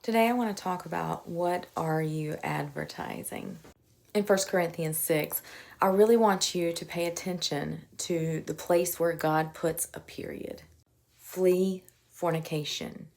Today I want to talk about what are you advertising? In 1 Corinthians 6, I really want you to pay attention to the place where God puts a period. Flee fornication,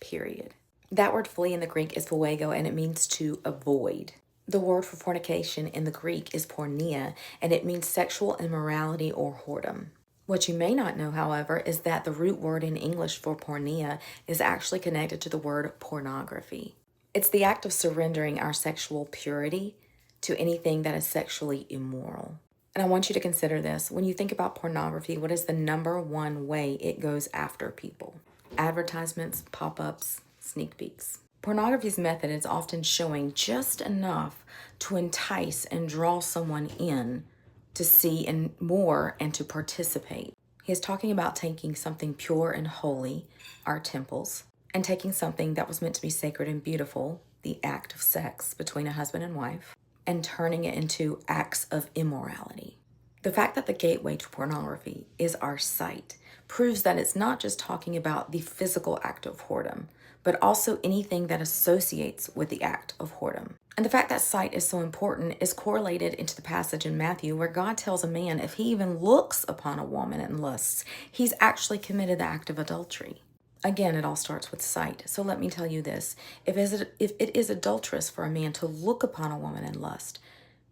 period. That word flee in the Greek is philego and it means to avoid. The word for fornication in the Greek is porneia and it means sexual immorality or whoredom. What you may not know, however, is that the root word in English for porneia is actually connected to the word pornography. It's the act of surrendering our sexual purity to anything that is sexually immoral. And I want you to consider this. When you think about pornography, what is the number one way it goes after people? Advertisements, pop-ups, sneak peeks. Pornography's method is often showing just enough to entice and draw someone in to see and more and to participate. He is talking about taking something pure and holy, our temples, and taking something that was meant to be sacred and beautiful, the act of sex between a husband and wife, and turning it into acts of immorality. The fact that the gateway to pornography is our sight proves that it's not just talking about the physical act of whoredom, but also anything that associates with the act of whoredom. And the fact that sight is so important is correlated into the passage in Matthew where God tells a man if he even looks upon a woman and lusts, he's actually committed the act of adultery. Again, it all starts with sight. So let me tell you this. If it is adulterous for a man to look upon a woman in lust,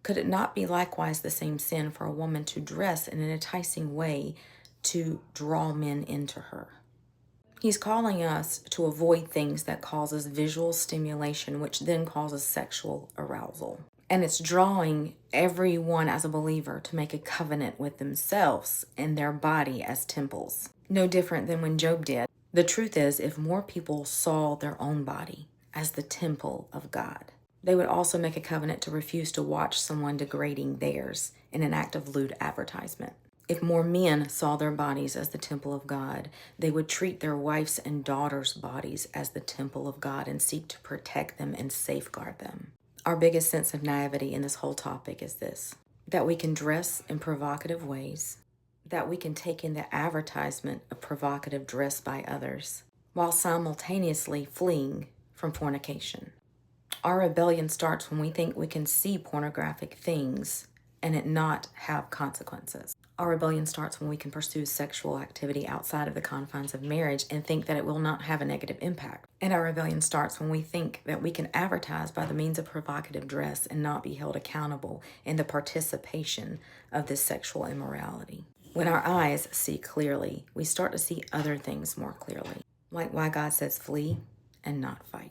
could it not be likewise the same sin for a woman to dress in an enticing way to draw men into her? He's calling us to avoid things that causes visual stimulation, which then causes sexual arousal. And it's drawing everyone as a believer to make a covenant with themselves and their body as temples. No different than when Job did. The truth is, if more people saw their own body as the temple of God, they would also make a covenant to refuse to watch someone degrading theirs in an act of lewd advertisement. If more men saw their bodies as the temple of God, they would treat their wives' and daughters' bodies as the temple of God and seek to protect them and safeguard them. Our biggest sense of naivety in this whole topic is this: that we can dress in provocative ways, that we can take in the advertisement of provocative dress by others, while simultaneously fleeing from fornication. Our rebellion starts when we think we can see pornographic things and it not have consequences. Our rebellion starts when we can pursue sexual activity outside of the confines of marriage and think that it will not have a negative impact. And our rebellion starts when we think that we can advertise by the means of provocative dress and not be held accountable in the participation of this sexual immorality. When our eyes see clearly, we start to see other things more clearly, like why God says flee and not fight.